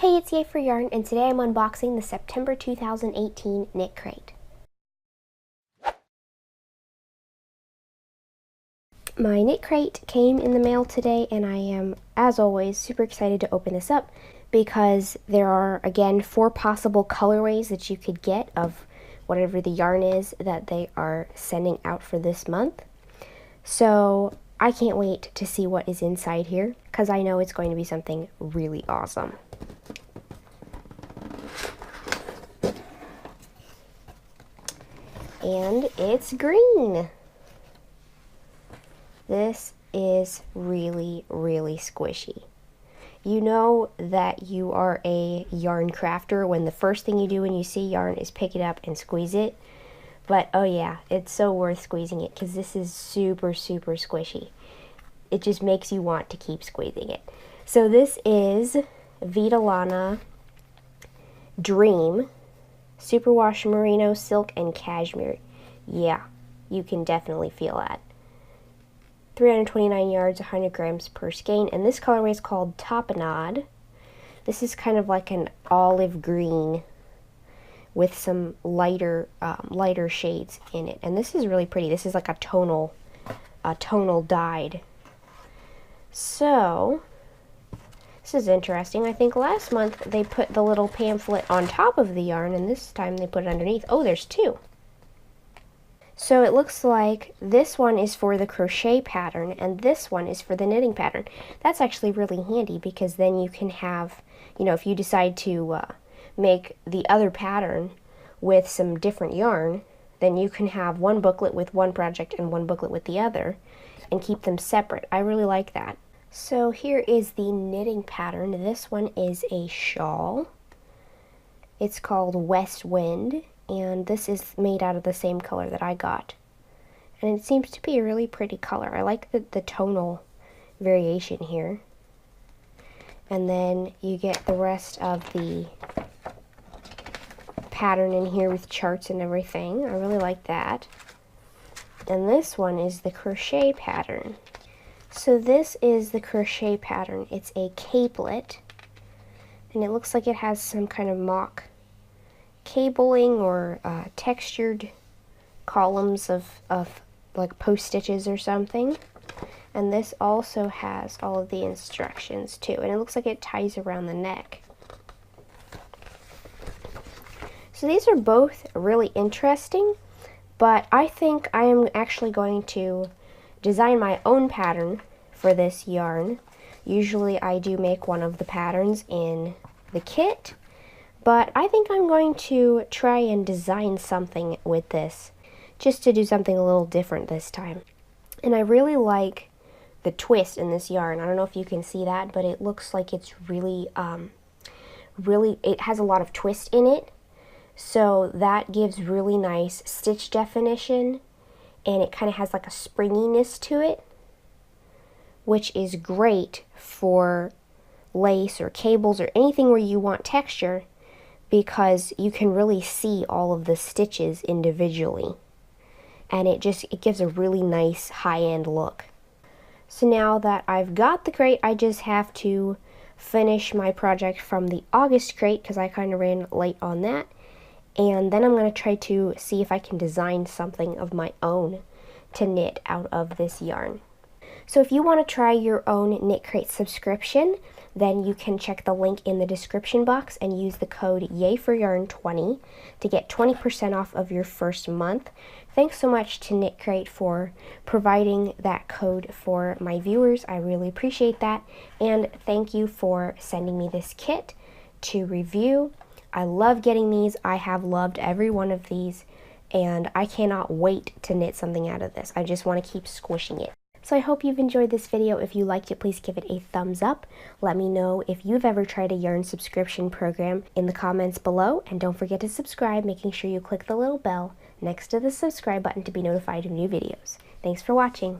Hey, it's yayforyarn, and today I'm unboxing the September 2018 KnitCrate. My KnitCrate came in the mail today, and I am, as always, super excited to open this up because there are, again, 4 possible colorways that you could get of whatever the yarn is that they are sending out for this month. So I can't wait to see what is inside here because I know it's going to be something really awesome. And it's green. This is really, really squishy. You know that you are a yarn crafter when the first thing you do when you see yarn is pick it up and squeeze it. But oh yeah, it's so worth squeezing it because this is super, super squishy. It just makes you want to keep squeezing it. So this is Vidalana Dream Superwash Merino Silk and Cashmere. Yeah, you can definitely feel that. 329 yards, 100 grams per skein, and this colorway is called Tapenade. This is kind of like an olive green with some lighter shades in it, and this is really pretty. This is like a tonal dyed. So this is interesting. I think last month they put the little pamphlet on top of the yarn, and this time they put it underneath. Oh, there's 2. So it looks like this one is for the crochet pattern, and this one is for the knitting pattern. That's actually really handy because then you can have, you know, if you decide to make the other pattern with some different yarn, then you can have one booklet with one project and one booklet with the other and keep them separate. I really like that. So here is the knitting pattern. This one is a shawl. It's called West Wind, and this is made out of the same color that I got. And it seems to be a really pretty color. I like the tonal variation here. And then you get the rest of the pattern in here with charts and everything. I really like that. And this one is the crochet pattern. So this is the crochet pattern. It's a capelet, and it looks like it has some kind of mock cabling or textured columns of like post stitches or something. And this also has all of the instructions too, and it looks like it ties around the neck. So these are both really interesting, but I think I am actually going to design my own pattern for this yarn. Usually I do make one of the patterns in the kit, but I think I'm going to try and design something with this, just to do something a little different this time. And I really like the twist in this yarn. I don't know if you can see that, but it looks like it's really, it has a lot of twist in it. So that gives really nice stitch definition, and it kind of has like a springiness to it, which is great for lace or cables or anything where you want texture, because you can really see all of the stitches individually, and it gives a really nice high-end look. So now that I've got the crate, I just have to finish my project from the August crate because I kind of ran late on that. And then I'm going to try to see if I can design something of my own to knit out of this yarn. So if you want to try your own KnitCrate subscription, then you can check the link in the description box and use the code yayforyarn20 to get 20% off of your first month. Thanks so much to KnitCrate for providing that code for my viewers. I really appreciate that. And thank you for sending me this kit to review. I love getting these. I have loved every one of these, and I cannot wait to knit something out of this. I just want to keep squishing it. So I hope you've enjoyed this video. If you liked it, please give it a thumbs up. Let me know if you've ever tried a yarn subscription program in the comments below, and don't forget to subscribe, making sure you click the little bell next to the subscribe button to be notified of new videos. Thanks for watching.